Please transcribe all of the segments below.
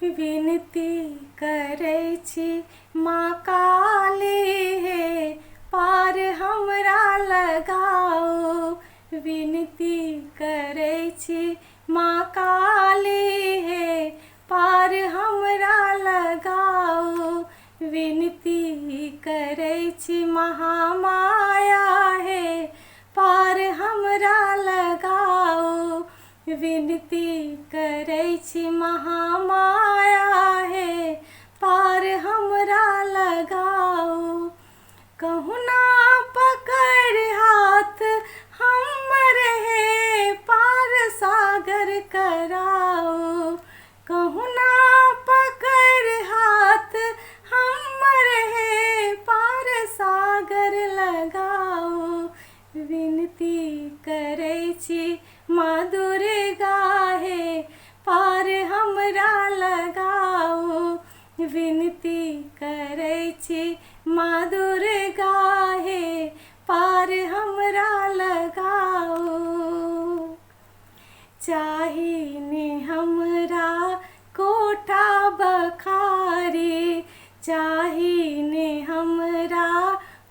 विनती करै छी माँ काली हे पार हमरा लगाओ। विनती करै छी माँ काली हे पार हमरा लगाओ। विनती करै छी महामाया हे पार हमरा लगाओ। विनती करै छी महामाया हे पार हमरा लगाओ। कहुना पकड़ हाथ हमर हे पार सागर कराओ। कहुना पकड़ हाथ हमर हे पार सागर लगाओ। विनती करै छी माँ दुर्गा हे पार हमरा लगाओ। विनती करै छी माँ दुर्गा हे पार हमरा लगाओ। चाही ने हमरा कोठा बखारी, चाही ने हमरा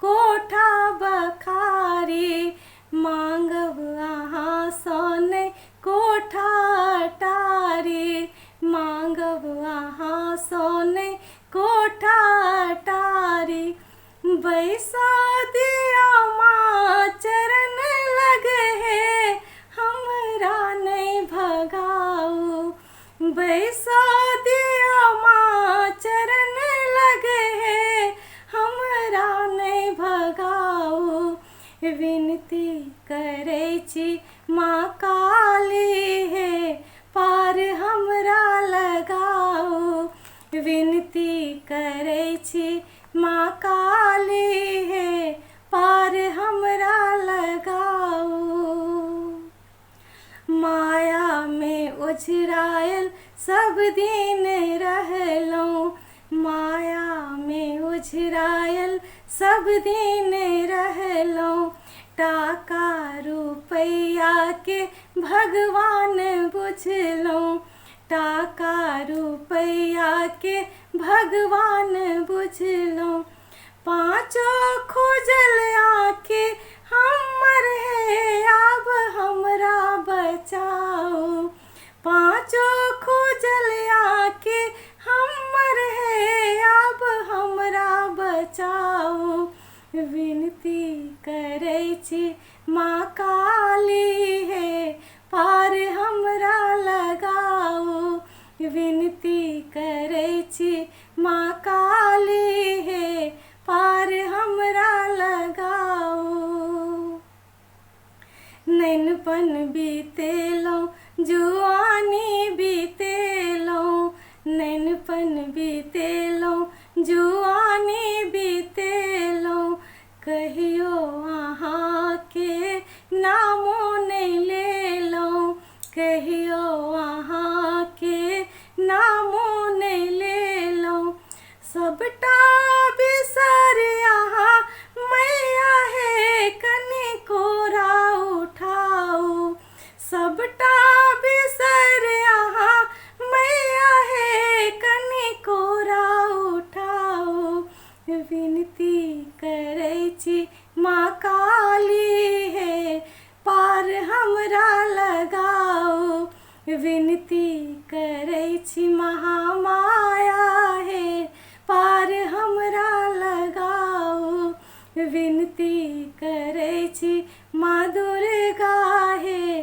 कोठा बखारी। मांगब अहाँ सँ नै कोठा अटारी, मांगब अहाँ सँ नै कोठा अटारी। बैसा दिया माँ चरण लग हे हमरा नै भगाओ। बैसा दिया माँ चरण लग हे हमरा नै भगाओ। विनती करै छी माँ काली हे पार हमरा लगाओ। विनती करै छी माँ काली हे पार हमरा लगाओ। माया में ओझरायल सब दिन रहलहुँ, माया में ओझरायल सब दिन रहलहुँ। टाका रुपैया के भगवान बुझलहुँ, टाका रुपैया के भगवान बुझलहुँ। पाँचो खोजल आँखि हमर हे आब हमरा बचाओ। पाँचो खोजल आँखि हमर हे आब हमरा बचाओ। विनती करै छी माँ काली हे पार हमरा लगाओ। विनती करै छी माँ काली हे पार हमरा लगाओ। नैनपन बीतेलहुँ जुआनी बीतेलहुँ, नैनपन बीतेलहुँ जुआनी बीतेलहुँ। कहियो अहाँके नामो नहि लेलहुँ, कहियो अहाँके नामो नहि लेलहुँ। सबटा बिसर अहाँ मैया हे कनि कोरा उठाओ। सबटा बिसर अहाँ मैया हे कनि कोरा उठाओ। विनती करै छी माँ काली हे पार हमरा लगाओ। विनती करै छी महामाया हे पार हमरा लगाओ। विनती करै छी माँ दुर्गा हे